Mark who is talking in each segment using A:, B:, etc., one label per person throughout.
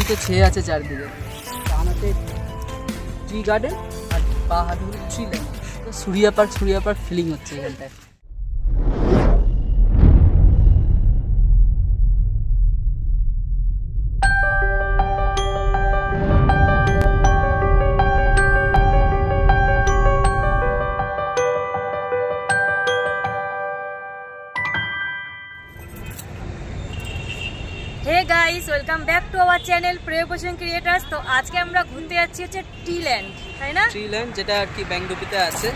A: বসন্তে ছেয়ে আছে চারদিকে। ডানাতে ট্রি গার্ডেন আর বা হাতে হলো ট্রি ল্যান্ড। তো সুরিয়া পার্ক ফিলিং হচ্ছে এখানটায়।
B: Hey guys welcome back to our channel Priyaposhan creators. तो आज के আমরা ঘুরতে যাচ্ছি হচ্ছে ট্রি ল্যান্ড, তাই না?
A: ট্রি ল্যান্ড যেটা আর কি ব্যাংডুপিতে আছে।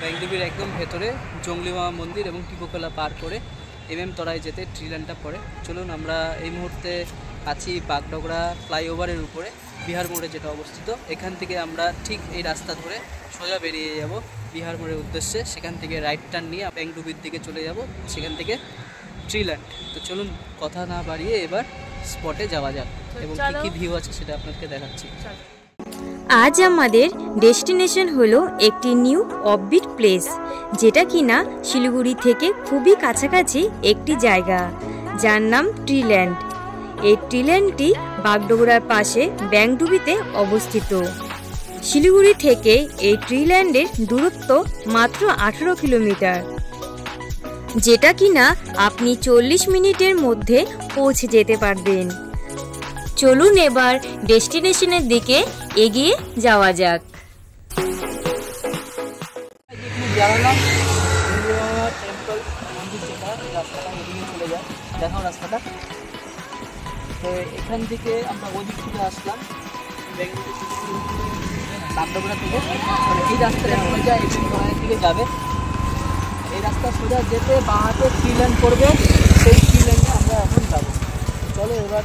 A: ব্যাংডুপির একদম ভেতরে জঙ্গলিমামা মন্দির এবং টিপোকলা পার করে তরায় যেতে ট্রি ল্যান্ডটা পড়ে। চলুন, আমরা এই মুহূর্তে আছি বাগডগরা ফ্লাইওভারের উপরে, বিহার মোড়ে যেটা অবস্থিত। এখান থেকে আমরা ঠিক এই রাস্তা ধরে সোজা বেরিয়ে যাব বিহার মোড়ের উদ্দেশ্যে। সেখান থেকে রাইট টার্ন নিয়ে ব্যাংডুপির দিকে চলে যাব, সেখান থেকে ট্রি ল্যান্ড। তো চলুন কথা না বাড়িয়ে এবার স্পটে যাওয়া যাক এবং কি কি ভিউ আছে সেটা আপনাদেরকে দেখাচ্ছি।
B: আজ আমাদের ডেস্টিনেশন হলো একটি নিউ অফবিট প্লেস, যেটা কিনা শিলিগুড়ি থেকে খুবই কাছাকাছি একটি জায়গা, যার নাম ট্রি ল্যান্ড। এই ট্রি ল্যান্ডটি বাগডগরার পাশে ব্যাংডুপিতে অবস্থিত। শিলিগুড়ি থেকে এই ট্রি ল্যান্ডের দূরত্ব মাত্র 18 কিলোমিটার, যেটা কিনা আপনি 40 মিনিটের মধ্যে পৌঁছে যেতে পারবেন। চলুন এবার ডেস্টিনেশনের দিকে এগিয়ে যাওয়া যাক।
A: দেখাও রাস্তাটা। তো এখান থেকে আমরা ওদিক থেকে আসলাম বাগডগরা থেকে। এই রাস্তাটা সোজা দিকে যাবে। এই রাস্তা সোজা যেতে বাঁ হাতে ট্রি ল্যান্ড পড়বে, সেই ট্রি ল্যান্ডে আমরা এখন যাবো। চলো এবার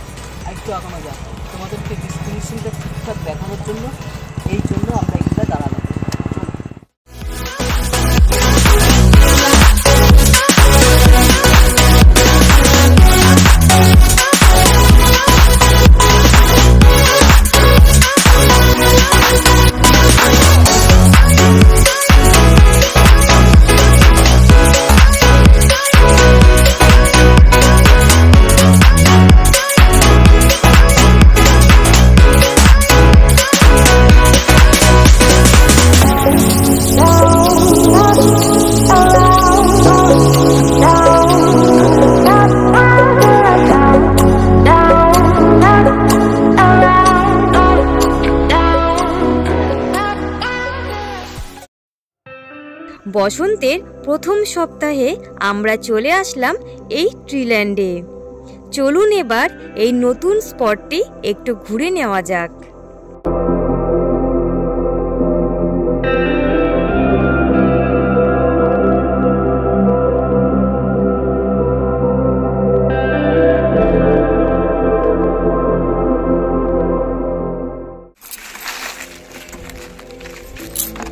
A: একটু এখনো যাক, তোমাদেরকে ডেস্টিনেশনটা ঠিকঠাক দেখানোর জন্য এই জন্য আমরা এখানে দাঁড়ালাম।
B: বসন্তের প্রথম সপ্তাহে আমরা চলে আসলাম এই ট্রি ল্যান্ডে। চলুন এবার এই নতুন স্পটটি একটু ঘুরে নেওয়া যাক।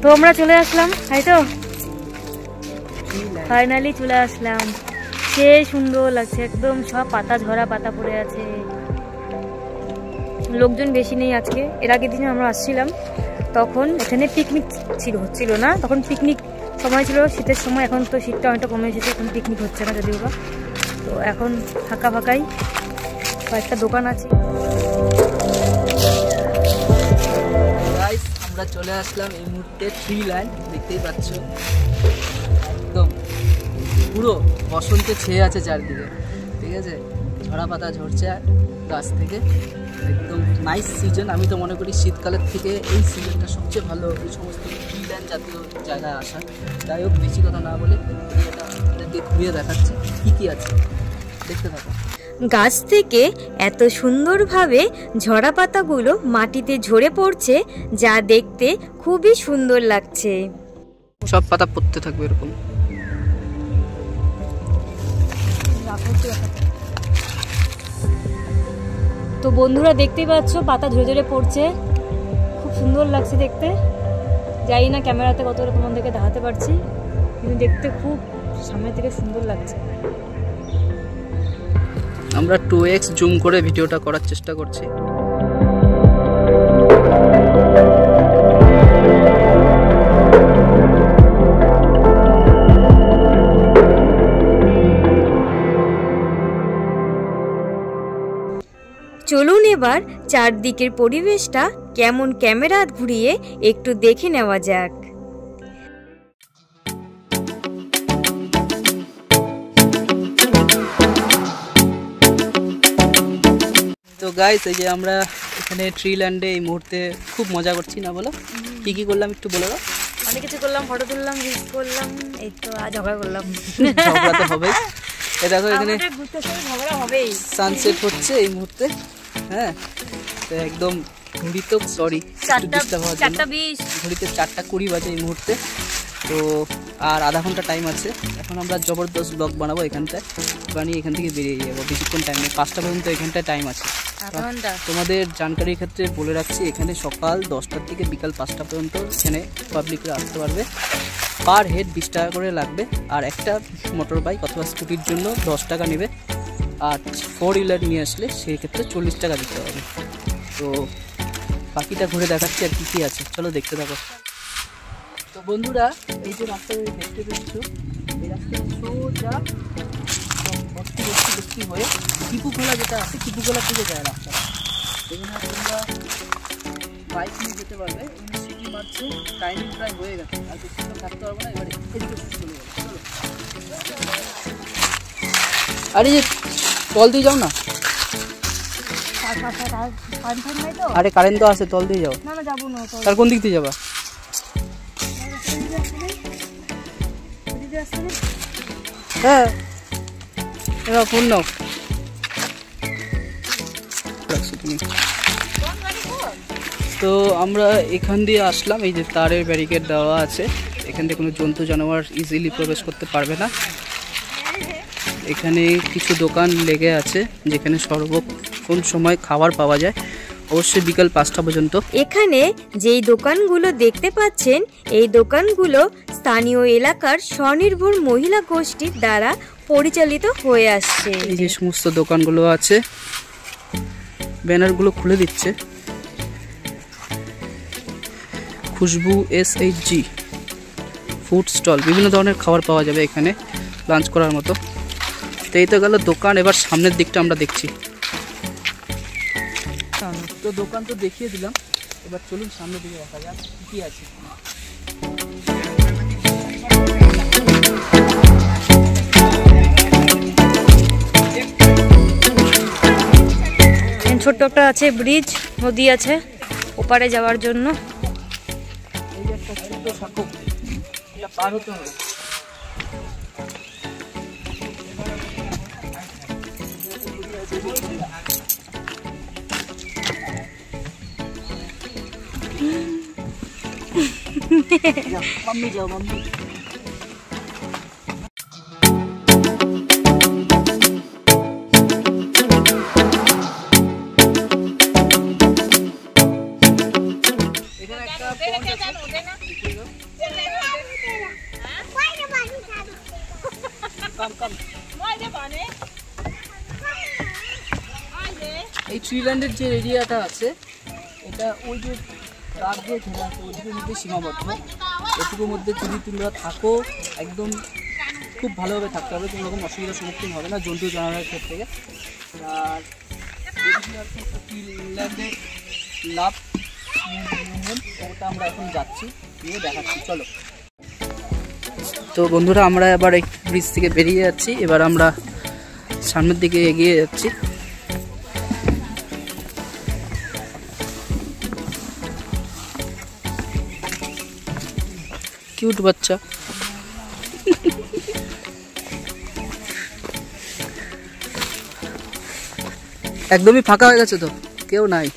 B: তো আমরা চলে আসলাম, তাই তো ফাইনালি চলে আসলাম। সে সুন্দর লাগছে, একদম সব পাতা ঝরা পাতা পড়ে আছে। লোকজন বেশি নেই আজকে। এর আগের দিনে আমরা আসছিলাম তখন এখানে পিকনিক হচ্ছিল না, তখন পিকনিক সময় ছিল শীতের সময়। এখন তো শীতটা অনেকটা কমে এসেছে, এখন পিকনিক হচ্ছে না যদিও বা। তো এখন ফাঁকাই কয়েকটা দোকান আছে।
A: আমরা চলে আসলাম এই মুহূর্তে ট্রি ল্যান্ড, দেখতেই পাচ্ছ একদম পুরো বসন্তে ছেয়ে আছে চারদিকে। ঠিক আছে, ঝরা পাতা ঝরছে গাছ থেকে, একদম নাইস সিজন। আমি তো মনে করি শীতকালের থেকে এই সিজনটা সবচেয়ে ভালো এই সমস্ত ট্রি ল্যান্ড জাতীয় জায়গায় আসা। যাই হোক, বেশি কথা না বলে এটা আপনাদেরকে ঘুরিয়ে দেখাচ্ছে কী কী আছে, দেখতে থাকো।
B: গাছ থেকে এত সুন্দরভাবে ঝরা পাতাগুলো মাটিতে ঝরে পড়ছে, যা দেখতে খুবই সুন্দর লাগছে।
A: সব পাতা পড়তে থাকবে এরকম।
B: তো বন্ধুরা দেখতেই পাচ্ছ পাতা ঝরে ঝরে পড়ছে, খুব সুন্দর লাগছে দেখতে। জানি না ক্যামেরাতে কতটা তোমাদেরকে দেখাতে পারছি, কিন্তু দেখতে খুব সামনে থেকে সুন্দর লাগছে।
A: আমরা 2x জুম করে ভিডিওটা করার চেষ্টা করছি।
B: চলুন এবার চারদিকের পরিবেশটা কেমন ক্যামেরা ঘুরিয়ে একটু দেখে নেওয়া যাক।
A: তো গাইস, এই যে আমরা এখানে ট্রিল্যান্ডে এই মুহূর্তে খুব মজা করছি না, বলো কি কি করলাম একটু বলে দাও।
B: অনেক কিছু করলাম, ফটো তুললাম, রিলস করলাম, এই তো আজ ঝগড়া করলাম।
A: ঝগড়া তো হবেই। এই দেখো এখানে
B: ঝগড়া হবেই।
A: সানসেট হচ্ছে এই মুহূর্তে। হ্যাঁ, তো একদম ঘড়ি তো সরি
B: 4:20
A: ঘড়িতে 4:20 বাজে এই মুহূর্তে। তো আর আধা ঘন্টা টাইম আছে। এখন আমরা জবরদস্ত ব্লগ বানাবো এখানটায়, বানিয়ে এখান থেকে বেরিয়ে যাবো। বেশিক্ষণ টাইম নেই, 5টা পর্যন্ত এখানটায় টাইম আছে। তোমাদের জানকারির ক্ষেত্রে বলে রাখছি, এখানে সকাল 10টার থেকে বিকাল 5টা পর্যন্ত এখানে পাবলিকরা আসতে পারবে। পার হেড 20 টাকা করে লাগবে, আর একটা মোটর বাইক অথবা স্কুটির জন্য 10 টাকা নেবে। আর 4 হুইলার নিয়ে আসলে সেই ক্ষেত্রে 40 টাকা দিতে হবে। তো বাকিটা ঘুরে দেখাচ্ছি আর কী কী আছে, চলো দেখতে থাকো। তো বন্ধুরা, এই যে রাস্তায় দেখতে পেয়েছ, এই রাস্তায় সোজা বস্তি হয়ে টিপুখোলা যেটা আছে, টিপুখোলার দিকে যায় রাস্তা। এখানে তোমরা বাইক নিয়ে যেতে পারবে। এখানে সিটি মারছে, টাইমিং প্রায় হয়ে গেছে, আর বেশিক্ষণ থাকতে পারবো না। এবারে এদিকে চলে যাবে, চলো। আরে যে তল দিয়ে যাও না। আরে কারেন্ট তো আছে, তল দিয়ে যাও।
B: না যাবো না।
A: তার কোন দিক দিয়ে যাবা? হ্যাঁ, এবার ফোন নাও। তো আমরা এখান দিয়ে আসলাম। এই যে তারের ব্যারিকেড দেওয়া আছে, এখান থেকে কোনো জন্তু জানোয়ার ইজিলি প্রবেশ করতে পারবে না। এখানে কিছু দোকান লেগে আছে যেখানে সর্বক্ষণ সময় খাবার পাওয়া যায়, অবশ্যই বিকাল 5টা পর্যন্ত।
B: এখানে যেই দোকানগুলো দেখতে পাচ্ছেন, এই দোকানগুলো স্থানীয় এলাকার স্বনির্ভর মহিলা গোষ্ঠীর দ্বারা পরিচালিত হয়ে আসছে।
A: এই যে সমস্ত দোকানগুলো আছে, ব্যানারগুলো খুলে দিচ্ছে। খুশবু SHG ফুড স্টল, বিভিন্ন ধরনের খাবার পাওয়া যাবে এখানে লাঞ্চ করার মতো। তো এই তো গেল দোকান। এবার সামনের দিকটা আমরা দেখছি। তো দোকান তো দেখিয়ে দিলাম, এবার চলুন সামনের দিকে দেখা যাক কি আছে।
B: ছোট্ট একটা আছে ব্রিজ, নদী আছে ওপারে যাওয়ার জন্য।
A: এই যে একটা ছোট সাঁকো, এটা পার হতে হবে। मम्मी जाओ, मम्मी। এই ট্রিল্যান্ডের যে এরিয়াটা আছে, এটা ওই যে তার দিয়ে ঘেরা আছে, ওইটুকুর মধ্যে সীমাবদ্ধ। এটুকুর মধ্যে যদি তোমরা থাকো, একদম খুব ভালোভাবে থাকতে হবে, কোনো রকম অসুবিধার সম্মুখীন হবে না জন্তু জানোয়ারের ক্ষেত্রে। আর ট্রিল্যান্ডের লাভ মুভমেন্ট, ওটা আমরা এখন যাচ্ছি, গিয়ে দেখাচ্ছি, চলো। তো বন্ধুরা, আমরা এবার এই ব্রিজ থেকে বেরিয়ে যাচ্ছি। এবার আমরা সামনের দিকে এগিয়ে যাচ্ছি। কিউট বাচ্চা। একদমই ফাঁকা হয়ে গেছে, তো কেউ নাই।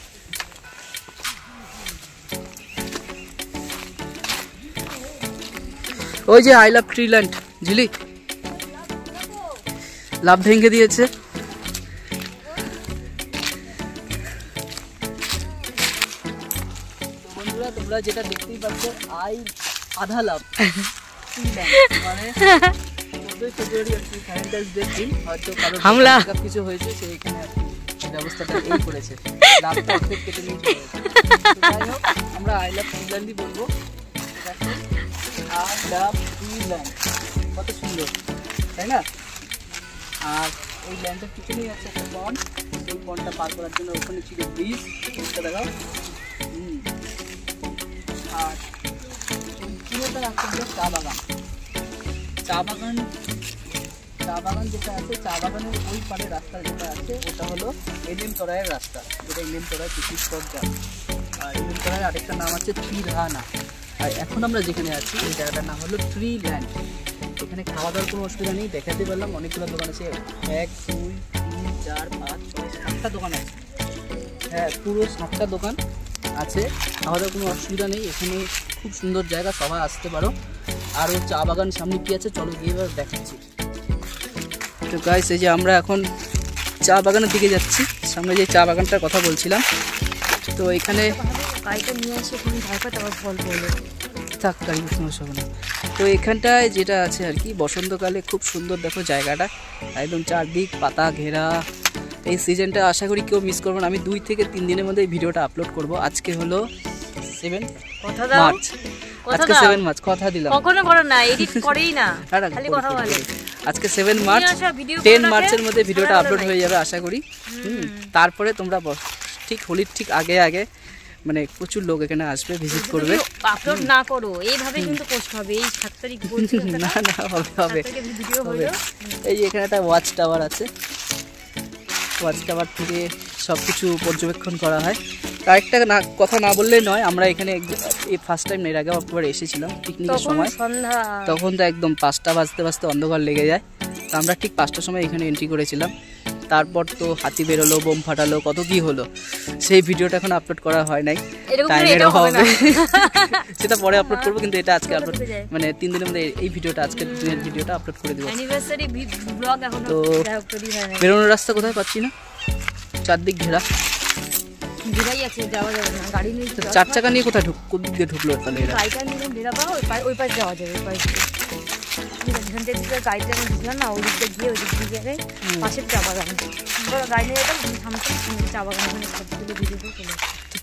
A: ওই যে আই লাভ ট্রিল্যান্ড ঝিলি, লাভ ভেঙে দিয়েছে। বন্ধুরা, তোমরা যেটা দেখতেই পাচ্ছ, আধা লাভ মানে 14 ফেব্রুয়ারি আর কি, ভ্যালেন্টাইন্স ডে দিন হয়তো হামলা কিছু হয়েছে, সে এখানে ব্যবস্থাটা এই করেছে, লাভটা অর্ধেক কেটে নিয়ে চলে গেছে। যাই হোক, আমরা আই লাভ ট্রিল্যান্ডই বলবো। আই লাভ ট্রিল্যান্ড, কত সুন্দর, তাই না? আর এই ল্যান্ডের পিছনেই আছে একটা পন্ড, সেই পন্ডটা পার করার জন্য ওখানে ছিল ব্রিজ, ব্রিজটা দেখাও। আর পুরোটা রাস্তা হলো চা বাগান। চা বাগান যেটা আছে, চা বাগানের ওই পারে রাস্তা যেটা আছে ওটা হলো এনএম তরাইয়ের রাস্তা, যেটা এনএম তরাই পিকনিক স্পট যায়। আর এনএম তরাইয়ের আরেকটা নাম আছে ত্রিরানা। আর এখন আমরা যেখানে আছি এই জায়গাটার নাম হলো ট্রি ল্যান্ড। এখানে খাওয়া দাওয়ার কোনো অসুবিধা নেই, দেখাতে পারলাম অনেকগুলো দোকান আছে, 1 2 3 4 5 6 7টা দোকান আছে। হ্যাঁ, পুরো 7টা দোকান আছে, খাওয়া দাওয়ার কোনো অসুবিধা নেই। এখানে খুব সুন্দর জায়গা, সবাই আসতে পারো। আর ও চা বাগান সামনে কি আছে চলো গিয়ে এবার দেখাচ্ছি। তো গাইস, এই যে আমরা এখন চা বাগানের দিকে যাচ্ছি, সামনে যে চা বাগানটার কথা বলছিলাম। তো এখানে থাক গাড়ি সমস্যা হবে না। তো এখানটায় যেটা আছে আর কি, বসন্তকালে খুব সুন্দর দেখো জায়গাটা, একদম চারদিক পাতা ঘেরা। এই সিজনটা আশা করি কেউ মিস করবো না। আমি 2 থেকে 3 দিনের মধ্যে এই ভিডিওটা আপলোড করব। আজকে হলো 7 মার্চ, আজকে 7 মার্চ, কথা দিলাম।
B: কখনো করো না, এডিট করেই না, খালি কথা বলে।
A: আজকে 7 মার্চ, 10 মার্চের মধ্যে ভিডিওটা আপলোড হয়ে যাবে আশা করি। তারপরে তোমরা ঠিক হোলির ঠিক আগে আগে মানে প্রচুর লোক এখানে আসবে, ভিজিট করবে।
B: আপলোড না করো এইভাবে কিন্তু পোস্ট হবে। এই 7 তারিখ বলছি
A: না না, হবে ভিডিও হবে। এই যে এখানে একটা ওয়াচ টাওয়ার আছে, ওয়াচ টাওয়ার থেকে সব কিছু পর্যবেক্ষণ করা হয়। আরেকটা কথা না বললেই নয়, আমরা এখানে এই ফার্স্ট টাইম এর আগে একবার এসেছিলাম পিকনিকের সময়। তখন তো একদম 5টা বাজতে বাজতে অন্ধকার লেগে যায়। তো আমরা ঠিক 5টার সময় এখানে এন্ট্রি করেছিলাম। তারপর তো হাতি বেরোলো, বোম ফাটালো, কত কি হলো, সেই ভিডিওটা এখন আপলোড করা হয় নাই, টাইমের অভাবে। সেটা পরে আপলোড করবো, কিন্তু এটা আজকে আপলোড মানে 3 দিনের মধ্যে এই ভিডিওটা, আজকের দিনের ভিডিওটা আপলোড করে দেবো। তো বেরোনোর রাস্তা কোথায় পাচ্ছি না, চারদিক ঘেরা,
B: যাওয়া যাবে না, গাড়ি নিয়ে
A: 4 চাকা নিয়ে কোথায় কোন দিকে ঢুকলো তাহলে?
B: গাড়িটা নিয়ে বেরাবো, ওই পাশ যাওয়া যাবে, ওই পাশ এখান থেকে গাড়িটা আমি ঢুকলাম না, ওই দিকটা গিয়ে ওই দিক দিয়ে পাশের চা বাগান গাড়ি নিয়ে যেতাম, থামতাম চা বাগান সবগুলো ভিডিও চলে।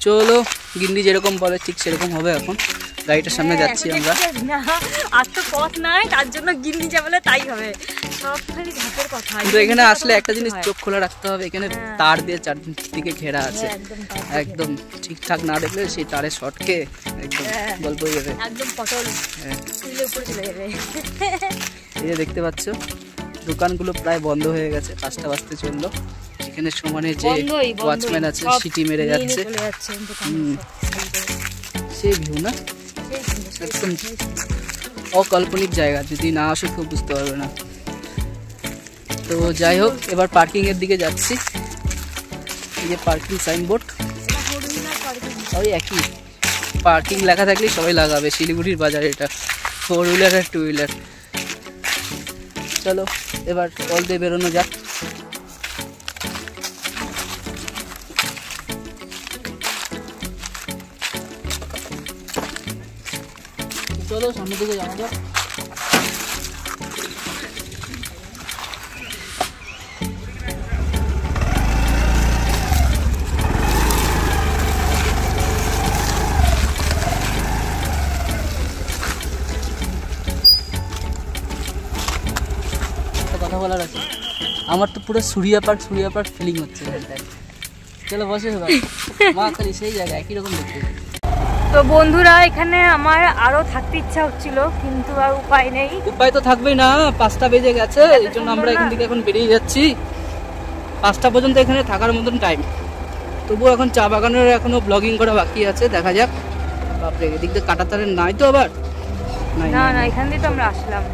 A: চলো, গিন্নি যেরকম বলে ঠিক সেরকম হবে। এখন গাড়িটার সামনে যাচ্ছি আমরা।
B: আর তো পথ নাই, তার জন্য গিন্নি যা বলে তাই হবে, সব খালি ঘাটের কথা।
A: কিন্তু এখানে আসলে একটা জিনিস চোখ খোলা রাখতে হবে, এখানে তার দিয়ে চারদিকে ঘেরা আছে, একদম ঠিকঠাক না দেখলে সেই তারের শর্টকে একদম গল্প হয়ে যাবে, একদম পটল উপরে চলে যাবে। এই যে দেখতে পাচ্ছ দোকানগুলো প্রায় বন্ধ হয়ে গেছে, 5টা বাজতে চললো। এখানে সমানে যে ওয়াচম্যান আছে সিটি মেরে যাচ্ছে, সেই ভিউ না, একদম অকাল্পনিক জায়গা, যদি না আসো কেউ বুঝতে পারবে না। তো যাই হোক, এবার পার্কিং এর দিকে যাচ্ছি। এই যে পার্কিং সাইনবোর্ড, ওই একই পার্কিং লেখা থাকলে সবাই লাগাবে, শিলিগুড়ির বাজারে এটা 4 হুইলার আর 2 হুইলার। চলো এবার কল দিয়ে বেরোনো যাক। চলো সামনের দিকে যাওয়া যাক। কথা বলার আছে, আমার তো পুরো সুরিয়া পার্ক ফিলিং হচ্ছে। চলো বসে মা খালি সেই জায়গা একই রকম দেখতে।
B: তো বন্ধুরা, এখানে আমার আরো থাকতে ইচ্ছা হচ্ছিল, কিন্তু আর উপায় নেই।
A: উপায় তো থাকবেই না, 5টা বেজে গেছে, এই জন্য আমরা এখান থেকে এখন বেরিয়ে যাচ্ছি। 5টা পর্যন্ত এখানে থাকার মতন টাইম। তবুও এখন চা বাগানের এখনো ব্লগিং করা বাকি আছে, দেখা যাক। বাপরে, এদিক দিয়ে কাটা তারের নাই তো আবার?
B: না না, এখান দিয়ে তো আমরা আসলাম।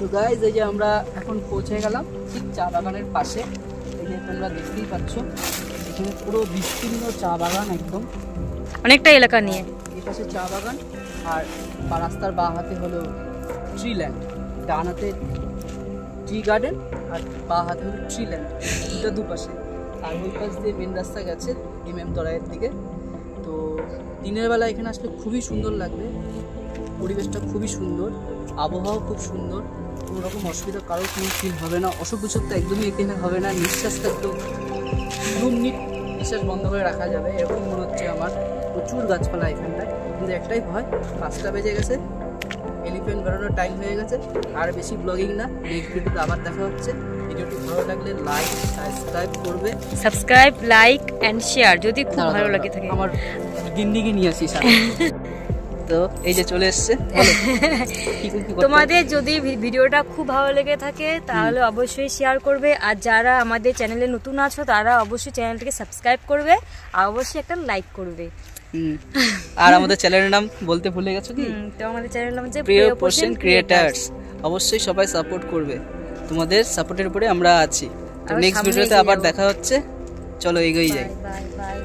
B: তো গাইজ, এই যে আমরা এখন পৌঁছে গেলাম ঠিক চা বাগানের পাশে। এই
A: তোমরা দেখতেই পাচ্ছ এখানে পুরো বিস্তীর্ণ চা বাগান, একদম
B: অনেকটা এলাকা নিয়ে।
A: এই পাশে চা বাগান, আর রাস্তার বাঁ হাতে হলো ট্রি ল্যান্ড, ডান হাতে টি গার্ডেন আর বাঁ হাতে হলো ট্রি ল্যান্ড, দুটো দুপাশে। আর ওই পাশ দিয়ে মেন রাস্তা গেছে তরাইয়ের দিকে। তো দিনের বেলা এখানে আসলে খুবই সুন্দর লাগবে, পরিবেশটা খুবই সুন্দর, আবহাওয়া খুব সুন্দর, কোনো রকম অসুবিধা কারোর কোনো ফিল হবে না, অসুখ বিসুখ তো একদমই এখানে হবে না, নিঃশ্বাসটা একদম নিঃশ্বাস বন্ধ করে রাখা যাবে এরকম মনে হচ্ছে আমার। প্রচুর গাছপালা এখানটায়, কিন্তু একটাই ভয়, 5টা বেজে গেছে, এলিফ্যান্ট বেরোনোর টাইম হয়ে গেছে। আর বেশি ব্লগিং না, নেক্সট ভিডিওতে আবার দেখা হচ্ছে। ভিডিওটি ভালো লাগলে লাইক সাবস্ক্রাইব করবে,
B: সাবস্ক্রাইব লাইক অ্যান্ড শেয়ার যদি খুব ভালো লাগে থাকে।
A: আমার গিন্দিকে নিয়ে আসি তো এই যে চলে এসছে।
B: তোমাদের যদি ভিডিওটা খুব ভালো লেগে থাকে তাহলে অবশ্যই শেয়ার করবে, আর যারা আমাদের চ্যানেলে নতুন আছো তারা অবশ্যই চ্যানেলটাকে সাবস্ক্রাইব করবে, আর অবশ্যই একটা লাইক করবে।
A: আর আমাদের চ্যানেলের নাম বলতে ভুলে গেছো কি?
B: তো আমাদের চ্যানেলের নাম হচ্ছে
A: প্রিয় পোষণ ক্রিয়েটার্স। অবশ্যই সবাই সাপোর্ট করবে, তোমাদের সাপোর্টের উপরে আমরা আছি। তো নেক্সট ভিডিওতে আবার দেখা হচ্ছে, চলো এগিয়ে যাই।
B: Bye bye.